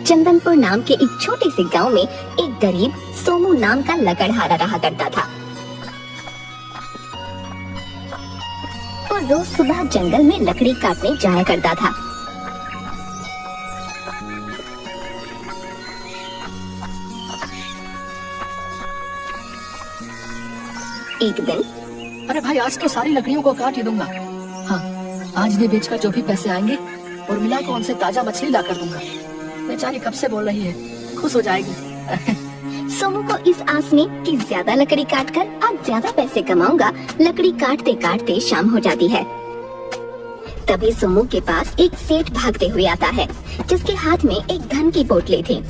चंदनपुर नाम के एक छोटे से गांव में एक गरीब सोमू नाम का लकड़हारा रहा करता था। वो रोज सुबह जंगल में लकड़ी काटने जाया करता था। एक दिन, अरे भाई आज तो सारी लकड़ियों को काट ही दूंगा। हाँ, आज ये बेचकर जो भी पैसे आएंगे और मिला को उनसे ताजा मछली ला कर दूंगा। बेचारी कब से बोल रही है, खुश हो जाएगी। सोमू को इस आस में कि ज्यादा लकड़ी काटकर आज ज्यादा पैसे कमाऊंगा, लकड़ी काटते काटते शाम हो जाती है। तभी सोमू के पास एक सेठ भागते हुए आता है, जिसके हाथ में एक धन की पोटली थी।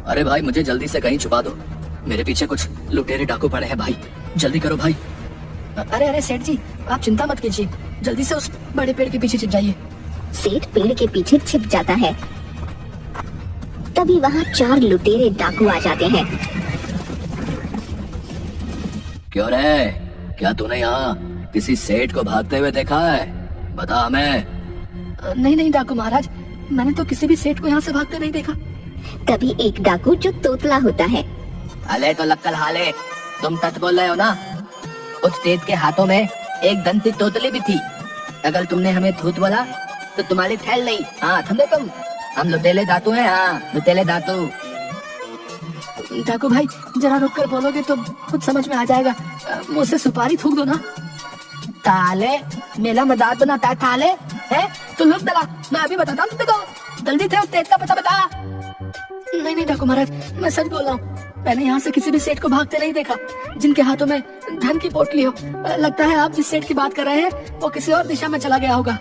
अरे भाई मुझे जल्दी से कहीं छुपा दो, मेरे पीछे कुछ लुटेरे डाकू पड़े हैं भाई, जल्दी करो भाई। अरे अरे सेठ जी, आप चिंता मत कीजिए, जल्दी से उस बड़े पेड़ के पीछे छिप जाइए। सेठ पेड़ के पीछे छिप जाता है। तभी वहाँ 4 लुटेरे डाकू आ जाते हैं। क्यों रे, क्या तूने यहाँ किसी सेठ को भागते हुए देखा है? बता हमें। नहीं नहीं डाकू महाराज, मैंने तो किसी भी सेठ को यहाँ से भागते नहीं देखा। तभी एक डाकू जो तोतला होता है, अले तो लक्कल हाले, तुम सच बोल रहे हो ना? उस सेठ के हाथों में एक दंती तोतली भी थी। अगर तुमने हमें थूत बोला तो तुम्हारी ठहल नहीं। हाँ समझे तुम, हम लुटेले दातू हैं। हाँ लुटेले दातू। डाकू भाई जरा रुक कर बोलोगे तो खुद समझ में आ जाएगा। मुझसे सुपारी थूक दो ना। ताले मेरा मजाक बनाता है ताले है? तो लुक दला, मैं अभी बताता हूँ तुमको। जल्दी थे उस सेठ का पता बता। नहीं नहीं डाकू महाराज, मैं सच बोल रहा हूँ, मैंने यहाँ से किसी भी सेठ को भागते नहीं देखा जिनके हाथों में धन की पोटली हो। लगता है आप जिस सेठ की बात कर रहे हैं वो किसी और दिशा में चला गया होगा।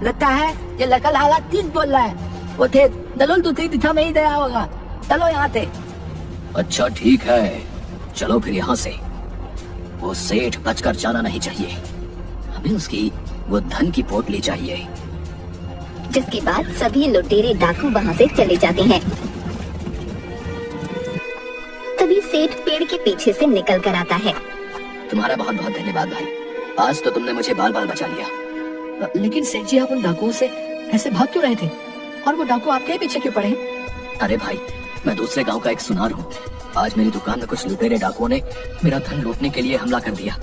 लगता है ये लकल हालात तीन बोल रहा है, वो थे दलुल दूसरी दिशा में ही गया होगा। चलो यहाँ से। अच्छा ठीक है, चलो फिर यहाँ से। वो सेठ बचकर जाना नहीं चाहिए, हमें उसकी वो धन की पोटली चाहिए। जिसके बाद सभी लुटेरे डाकू वहाँ से चले जाते हैं। तभी सेठ पेड़ के पीछे से निकल कर आता है। तुम्हारा बहुत बहुत धन्यवाद भाई, आज तो तुमने मुझे बाल बाल बचा लिया। लेकिन सेठ जी आप उन डाकुओं से ऐसे भाग क्यों रहे थे, और वो डाकू आपके पीछे क्यों पड़े? अरे भाई मैं दूसरे गांव का एक सुनार हूँ। आज मेरी दुकान में कुछ लुटेरे डाकुओं ने मेरा धन लूटने के लिए हमला कर दिया।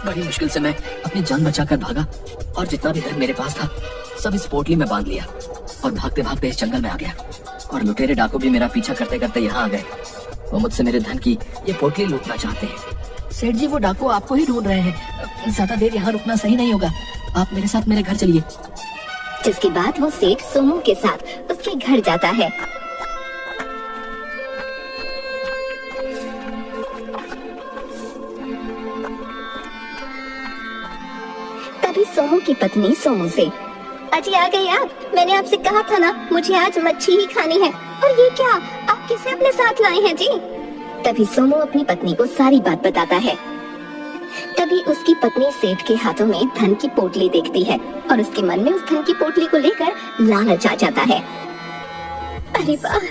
बड़ी मुश्किल से मैं अपनी जान बचाकर भागा और जितना भी धन मेरे पास था सब इस पोटली में बांध लिया और भागते भागते इस जंगल में आ गया। और लुटेरे डाकू भी मेरा पीछा करते करते यहाँ आ गए। वो मुझसे मेरे धन की ये पोटली लूटना चाहते हैं। सेठ जी वो डाकू आपको ही ढूंढ रहे हैं, ज्यादा देर यहाँ रुकना सही नहीं होगा, आप मेरे साथ मेरे घर चलिए। जिसके बाद वो सेठ सोमू के साथ उसके घर जाता है। तभी सोमू की पत्नी सोमू से, अजी आ गए आप, मैंने आपसे कहा था ना मुझे आज मच्छी ही खानी है, और ये क्या आप किसे अपने साथ लाए हैं जी? तभी सोमू अपनी पत्नी को सारी बात बताता है। तभी उसकी पत्नी सेठ के हाथों में धन की पोटली देखती है और उसके मन में उस धन की पोटली को लेकर लालच आ जाता है। अरे वाह,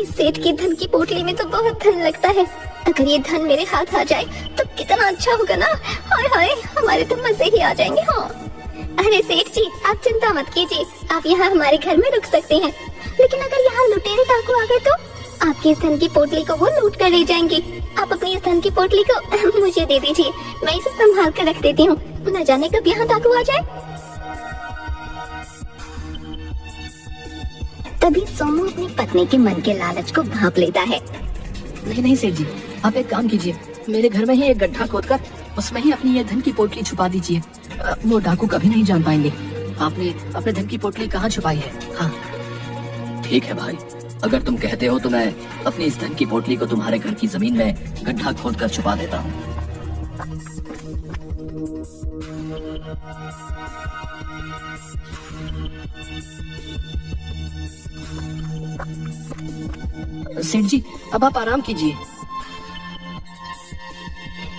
इस सेठ की धन की पोटली में तो बहुत धन लगता है, अगर ये धन मेरे हाथ आ जाए तो कितना अच्छा होगा ना। हाय हाय, हमारे तो मजे ही आ जाएंगे। हाँ अरे सेठ जी आप चिंता मत कीजिए, आप यहाँ हमारे घर में रुक सकते हैं, लेकिन अगर यहाँ लुटेरे डाकू आ गए तो आपकी इस धन की पोटली को वो लूट कर ले जाएंगे। आप अपनी इस धन की पोटली को मुझे दे दीजिए, मैं इसे संभाल कर रख देती हूँ, न जाने कब यहाँ डाकू आ जाए। तभी सोमू अपनी पत्नी के मन के लालच को भांप लेता है। नहीं नहीं सेठ जी, आप एक काम कीजिए, मेरे घर में ही एक गड्ढा खोदकर उसमें ही अपनी ये धन की पोटली छुपा दीजिए। वो डाकू कभी नहीं जान पाएंगे आपने अपने धन की पोटली कहाँ छुपाई है। हाँ ठीक है भाई, अगर तुम कहते हो तो मैं अपनी इस धन की पोटली को तुम्हारे घर की जमीन में गड्ढा खोदकर छुपा देता हूँ। सेठ जी अब आप आराम कीजिए।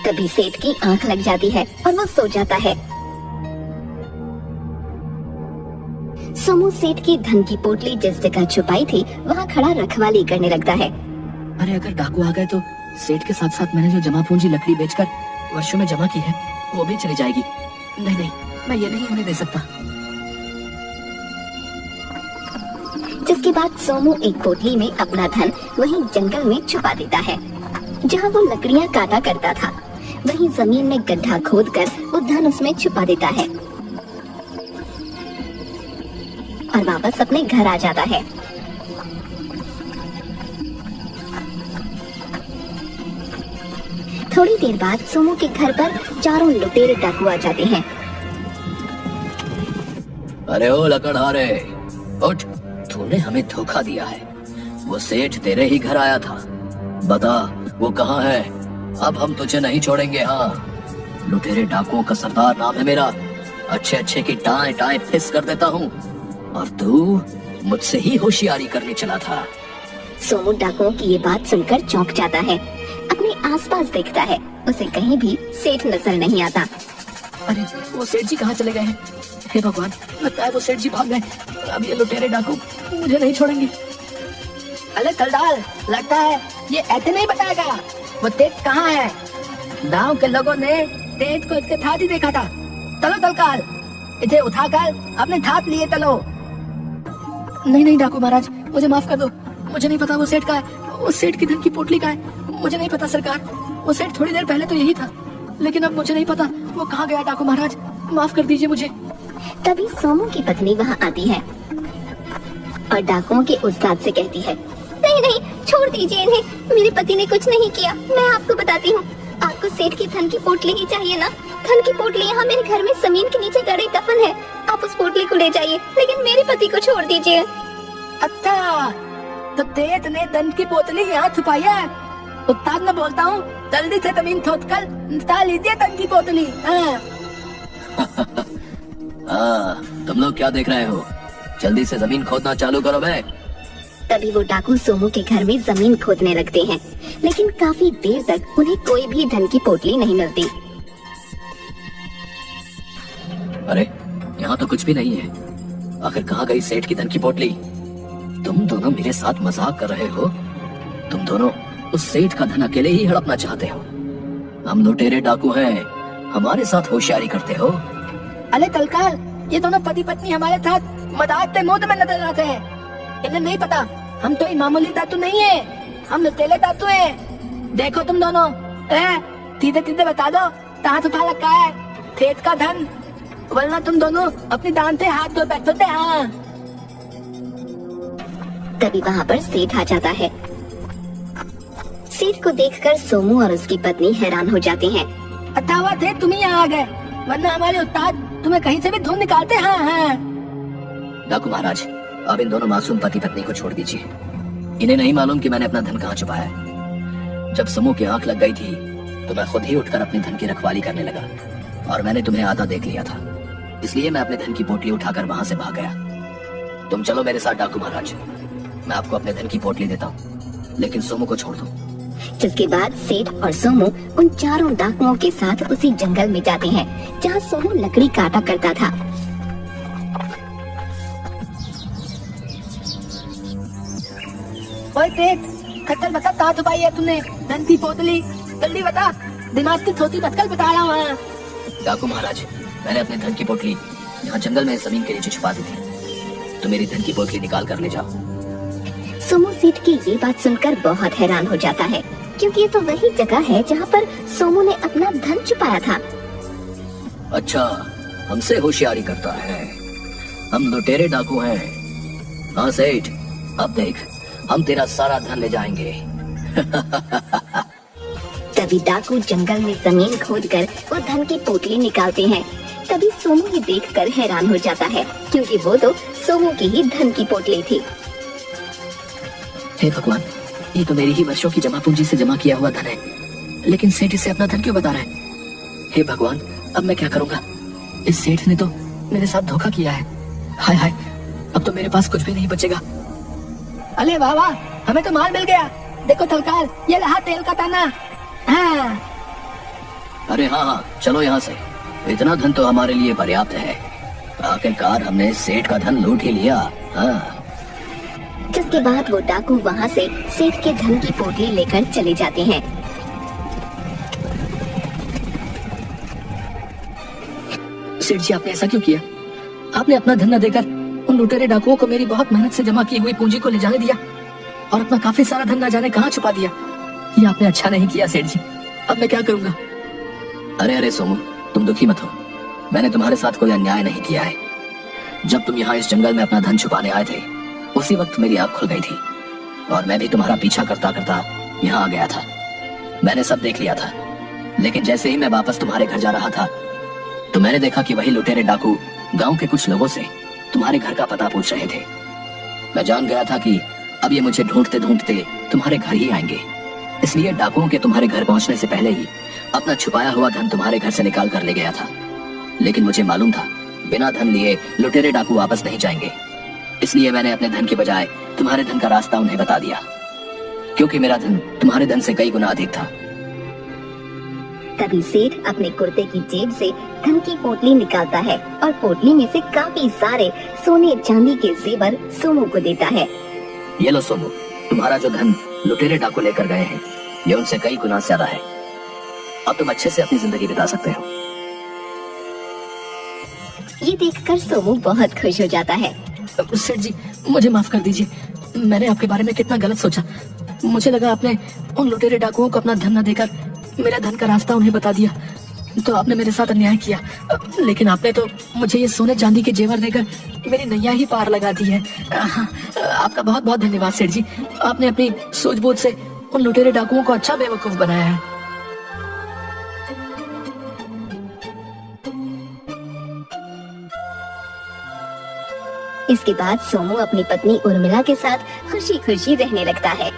तभी सेठ की आंख लग जाती है और वो सो जाता है। सोमू सेठ की धन की पोटली जिस जगह छुपाई थी वहाँ खड़ा रखवाली करने लगता है। अरे अगर डाकू आ गए तो सेठ के साथ साथ मैंने जो जमा पूंजी लकड़ी बेचकर वर्षों में जमा की है वो भी चली जाएगी। नहीं नहीं, मैं ये नहीं होने दे सकता। जिसके बाद सोमू एक पोटली में अपना धन वहीं जंगल में छुपा देता है जहाँ वो लकड़ियाँ काटा करता था। वहीं जमीन में गड्ढा खोदकर वो धन उसमें छुपा देता है और वापस अपने घर आ जाता है। थोड़ी देर बाद सोमू के घर पर चारों लुटेरे डाकू आ जाते हैं। अरे ओ लकड़हारे, उठ, तूने हमें धोखा दिया है। वो सेठ तेरे ही घर आया था, बता वो कहाँ है? अब हम तुझे नहीं छोड़ेंगे। हाँ, लुटेरे डाकुओं का सरदार नाम है मेरा। अच्छे अच्छे की टाए टाए फिस कर देता हूँ, और तू मुझसे ही होशियारी करने चला था। सोमू डाकुओं की ये बात सुनकर चौंक जाता है। अपने आसपास देखता है, उसे कहीं भी सेठ नजर नहीं आता। अरे वो सेठ जी कहाँ चले गए हैं? हे भगवान, लगता है वो सेठ जी भाग गए। अब ये लुटेरे डाकू मुझे नहीं छोड़ेंगे। अरे तलदाल, लगता है ये ऐसे नहीं बताएगा वो तेज कहाँ है। गांव के लोगों ने तेज को इसके थात ही देखा था। चलो तलकाल, इसे उठाकर अपने थात लिए चलो। नहीं नहीं डाकू महाराज, मुझे माफ कर दो। मुझे नहीं पता वो सेठ का है, वो सेठ की धन की पोटली का है। मुझे नहीं पता सरकार, वो सेठ थोड़ी देर पहले तो यही था, लेकिन अब मुझे नहीं पता वो कहाँ गया। डाकू महाराज, माफ कर दीजिए मुझे। तभी सोमू की पत्नी वहाँ आती है और डाकुओं के उस्ताद से कहती है, नहीं नहीं, छोड़ दीजिए इन्हें, मेरे पति ने कुछ नहीं किया। मैं आपको बताती हूँ, आपको सेठ की धन की पोटली ही चाहिए ना? धन की पोटली यहाँ मेरे घर में जमीन के नीचे गड़े दफन है। आप उस पोटली को ले जाइए, लेकिन मेरे पति को छोड़ दीजिए। अच्छा, तो तेज ने धन की पोतली यहाँ छुपाई है। उस्ताद ने बोलता हूँ, जल्दी से जमीन खोद कर निकाल लीजिए धन की पोतली। हाँ, तुम लोग क्या देख रहे हो? जल्दी से जमीन खोदना चालू करो बे। तभी वो डाकू सोमू के घर में जमीन खोदने लगते हैं, लेकिन काफी देर तक उन्हें कोई भी धन की पोटली नहीं मिलती। अरे यहाँ तो कुछ भी नहीं है। आखिर कहाँ गई सेठ की धन की पोटली? तुम दोनों मेरे साथ मजाक कर रहे हो? तुम दोनों उस सेठ का धन अकेले ही हड़पना चाहते हो? हम लुटेरे डाकू हैं, हमारे साथ होशियारी करते हो? अरे तलकाल, ये दोनों पति पत्नी हमारे साथ मजाक से मुंह में नजर आते हैं। इन्हें नहीं पता हम तो मामूली दातू नहीं है, हम लुटेरे दातू हैं। देखो तुम दोनों, सीधे सीधे बता दो कहाँ छुपा रखा है खेत का धन, वरना तुम दोनों अपनी दान से हाथ धो बैठो थे। हाँ। तभी वहाँ पर सेठ आ जाता है। सेठ को देखकर सोमू और उसकी पत्नी हैरान हो जाते हैं। अच्छा हुआ थे तुम ही यहाँ आ गए, वरना हमारे उस्ताद तुम्हें कहीं से भी ढूंढ निकालते। हाँ हाँ। डाकू महाराज, अब इन दोनों मासूम पति पत्नी को छोड़ दीजिए। इन्हें नहीं मालूम कि मैंने अपना धन कहाँ छुपाया है। जब समूह की आंख लग गई थी तो मैं खुद ही उठकर अपने धन की रखवाली करने लगा, और मैंने तुम्हें आधा देख लिया था, इसलिए मैं अपने धन की पोटली उठाकर वहां से भाग गया। तुम चलो मेरे साथ डाकू महाराज, मैं आपको अपने धन की पोटली देता हूँ, लेकिन सोमू को छोड़ दो। जिसके बाद सेठ और सोमू उन चारों डाकुओं के साथ उसी जंगल में जाते हैं जहाँ सोमू लकड़ी काटा करता था। ओए तेज, खट्टर बता कहाँ छुपाई है तूने धन की पोतली? जल्दी बता, दिमाग की छोटी बतकल बता रहा हूँ। डाकू महाराज, मैंने अपने धन की पोटली यहाँ जंगल में जमीन के नीचे छुपा दी थी, तो मेरी धन की पोटली निकाल कर ले जाओ। सोमू सेठ की ये बात सुनकर बहुत हैरान हो जाता है, क्योंकि ये तो वही जगह है जहाँ पर सोमू ने अपना धन छुपाया था। अच्छा, हमसे होशियारी करता है, हम लुटेरे डाकू हैं। हाँ सेठ, अब देख, हम तेरा सारा धन ले जाएंगे। तभी डाकू जंगल में जमीन खोदकर वो धन की पोटली निकालते हैं। तभी सोमू ये देखकर हैरान हो जाता है, क्योंकि वो तो सोमू की ही धन की पोटली थी। हे भगवान, ये तो मेरी ही वर्षों की जमा पूंजी से जमा किया हुआ धन है, लेकिन सेठ इसे अपना धन क्यों बता रहा है? हे भगवान, अब मैं क्या करूंगा? इस सेठ ने तो मेरे साथ धोखा किया है। हाय हाय, अब तो मेरे पास कुछ भी नहीं बचेगा। अरे वाह वाह, हमें तो माल मिल गया। देखो थलकाल, ये रहा तेल का ताना। हाँ। अरे हाँ हाँ, चलो यहाँ से, इतना धन तो हमारे लिए पर्याप्त है। आखिरकार हमने सेठ का धन लूट ही लिया। हाँ। जिसके बाद वो डाकू वहाँ से सेठ के धन की पोटली लेकर चले जाते हैं। सेठ जी आपने ऐसा क्यों किया? आपने अपना धन न देकर उन लुटेरे डाकुओं को मेरी बहुत मेहनत से जमा की हुई पूंजी को ले जाने दिया और अपना काफी सारा धन न जाने कहाँ छुपा दिया। ये आपने अच्छा नहीं किया सेठ जी। अब मैं क्या करूंगा? अरे अरे सोमू, तुम दुखी मत हो। मैंने तुम्हारे साथ कोई अन्याय नहीं किया है। जब तुम यहाँ इस जंगल में अपना धन छुपाने आए थे, उसी वक्त मेरी आंख खुल गई थी और मैं भी तुम्हारा पीछा करता करता यहाँ आ गया था। मैंने सब देख लिया था, लेकिन जैसे ही मैं वापस तुम्हारे घर जा रहा था तो मैंने देखा कि वही लुटेरे डाकू गांव के कुछ लोगों से तुम्हारे घर का पता पूछ रहे थे। मैं जान गया था कि अब ये मुझे ढूंढते ढूंढते तुम्हारे घर ही आएंगे, इसलिए डाकुओं के तुम्हारे घर पहुंचने से पहले ही अपना छुपाया हुआ धन तुम्हारे घर से निकाल कर ले गया था। लेकिन मुझे मालूम था बिना धन लिए लुटेरे डाकू वापस नहीं जाएंगे, इसलिए मैंने अपने धन के बजाय तुम्हारे धन का रास्ता उन्हें बता दिया, क्योंकि मेरा धन तुम्हारे धन से कई गुना अधिक था। तभी सेठ अपने कुर्ते की जेब से धन की पोटली निकालता है और पोटली में से काफी सारे सोने चांदी के जेवर सोमू को देता है। ये लो सोमू, तुम्हारा जो धन लुटेरे डाकू लेकर गए हैं ये उनसे कई गुना ज्यादा है। अब तुम अच्छे से अपनी जिंदगी बिता सकते हो। ये देखकर सोमू बहुत खुश हो जाता है। सेठ जी मुझे माफ कर दीजिए, मैंने आपके बारे में कितना गलत सोचा। मुझे लगा आपने उन लुटेरे डाकुओं को अपना धन न देकर मेरा धन का रास्ता उन्हें बता दिया, तो आपने मेरे साथ अन्याय किया। लेकिन आपने तो मुझे ये सोने चांदी के जेवर देकर मेरी नैया ही पार लगा दी है। आपका बहुत बहुत धन्यवाद सेठ जी। आपने अपनी सूझबूझ से उन लुटेरे डाकुओं को अच्छा बेवकूफ बनाया है। इसके बाद सोमू अपनी पत्नी उर्मिला के साथ खुशी खुशी रहने लगता है।